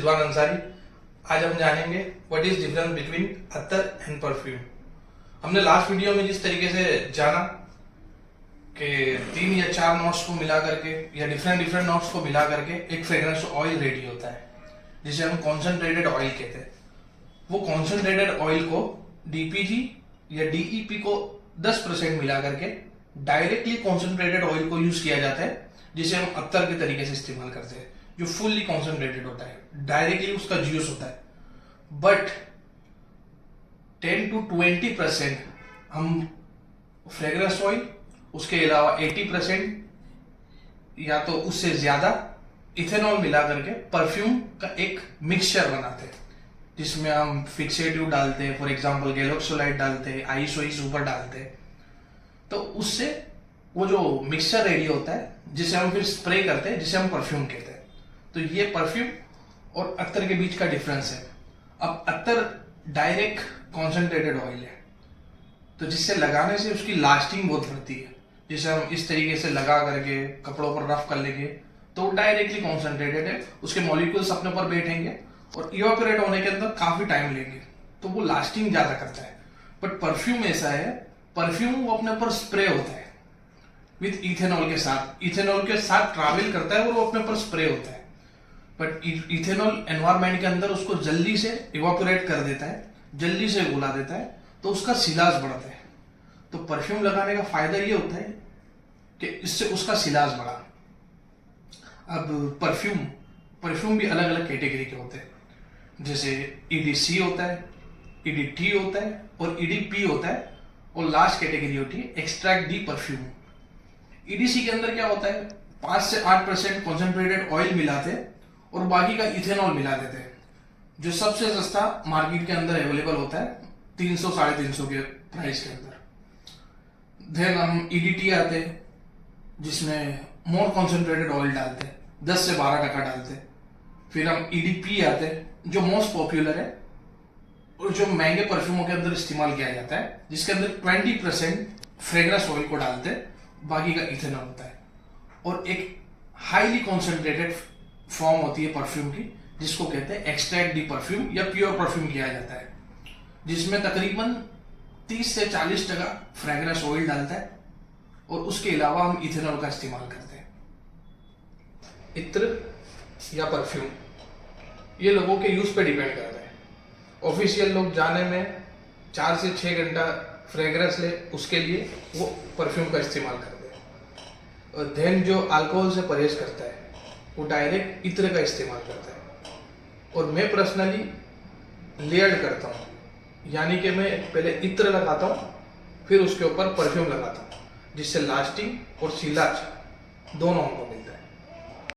रिजवान अंसारी। आज हम जानेंगे what is difference between Attar and perfume. हमने लास्ट वीडियो में जिस तरीके से जाना कि 3 या 4 नोट्स को मिला करके या डिफरेंट नोट्स को मिला करके एक फ्रेग्रेंस ऑयल रेडी होता है जिसे हम कॉन्सेंट्रेटेड ऑयल कहते हैं। वो कॉन्सेंट्रेटेड ऑयल को डीपीजी या डीईपी को 10% मिला करके डायरेक्टली कॉन्सेंट्रेटेड ऑयल को यूज किया जाता है जिसे हम अत्तर के तरीके से इस्तेमाल करते हैं, जो फुल्ली कॉन्सेंट्रेटेड होता है, डायरेक्टली उसका जूस होता है। बट 10 to 20% हम फ्रेग्रेंस ऑयल, उसके अलावा 80% या तो उससे ज्यादा इथेनॉल मिला करके परफ्यूम का एक मिक्सचर बनाते हैं जिसमें हम फिक्सेटिव डालते हैं, फॉर एग्जांपल गैलोक्सोलाइड डालते हैं, आइस वाइस ऊपर डालते हैं। तो उससे वो जो मिक्सचर रेडी होता है जिसे हम फिर स्प्रे करते हैं, जिसे हम परफ्यूम कहते हैं। तो ये परफ्यूम और अत्तर के बीच का डिफरेंस है। अब अत्तर डायरेक्ट कॉन्सेंट्रेटेड ऑयल है, तो जिससे लगाने से उसकी लास्टिंग बहुत बढ़ती है। जिसे हम इस तरीके से लगा करके कपड़ों पर रफ कर लेंगे तो वो डायरेक्टली कॉन्सेंट्रेटेड है, उसके मॉलिक्यूल्स अपने पर बैठेंगे और इवापोरेट होने के अंदर काफी टाइम लेंगे, तो वो लास्टिंग ज्यादा करता है। बट परफ्यूम ऐसा है, परफ्यूम वो अपने पर स्प्रे होता है विथ इथेनॉल के साथ ट्रैवल करता है और वो अपने पर स्प्रे होता है। बट इथेनॉल एनवायरमेंट के अंदर उसको जल्दी से इवापोरेट कर देता है, जल्दी से घुला देता है, तो उसका सिलाज बढ़ता है। तो परफ्यूम लगाने का फायदा ये होता है कि इससे उसका सिलाज बढ़ा। अब परफ्यूम भी अलग अलग कैटेगरी के होते हैं, जैसे ईडीसी होता है, ईडीटी होता है और ईडीपी होता है, और लास्ट कैटेगरी होती है एक्सट्रैक्ट दी परफ्यूम। ईडीसी के अंदर क्या होता है, 5 से 8% कॉन्सेंट्रेटेड ऑयल मिलाते हैं और बाकी का इथेनॉल मिला देते हैं, जो सबसे सस्ता मार्केट के अंदर अवेलेबल होता है 300-350 के प्राइस के अंदर। देन हम ईडीटी आते हैं जिसमें मोर कॉन्सेंट्रेटेड ऑयल डालते हैं, 10 से 12% डालते हैं। फिर हम ईडीपी आते हैं जो मोस्ट पॉपुलर है और जो महंगे परफ्यूमों के अंदर इस्तेमाल किया जाता है, जिसके अंदर 20% फ्रेग्रेंस ऑयल को डालते हैं, बाकी का इथेनॉल होता है। और एक हाईली कॉन्सेंट्रेटेड फॉर्म होती है परफ्यूम की जिसको कहते हैं एक्सट्रैक्ट दी परफ्यूम या प्योर परफ्यूम किया जाता है, जिसमें तकरीबन 30 से 40% फ्रेग्रेंस ऑयल डालता है और उसके अलावा हम इथेनॉल का इस्तेमाल करते हैं। इत्र या परफ्यूम ये लोगों के यूज पे डिपेंड करता है। ऑफिशियल लोग जाने में 4 से 6 घंटा फ्रेग्रेंस ले, उसके लिए वो परफ्यूम का इस्तेमाल करते हैं। और देन जो अल्कोहल से परहेज करता है वो डायरेक्ट इत्र का इस्तेमाल करता है। और मैं पर्सनली लेयर्ड करता हूँ, यानी कि मैं पहले इत्र लगाता हूँ फिर उसके ऊपर परफ्यूम लगाता हूँ, जिससे लास्टिंग और सिलाज दोनों होंगे।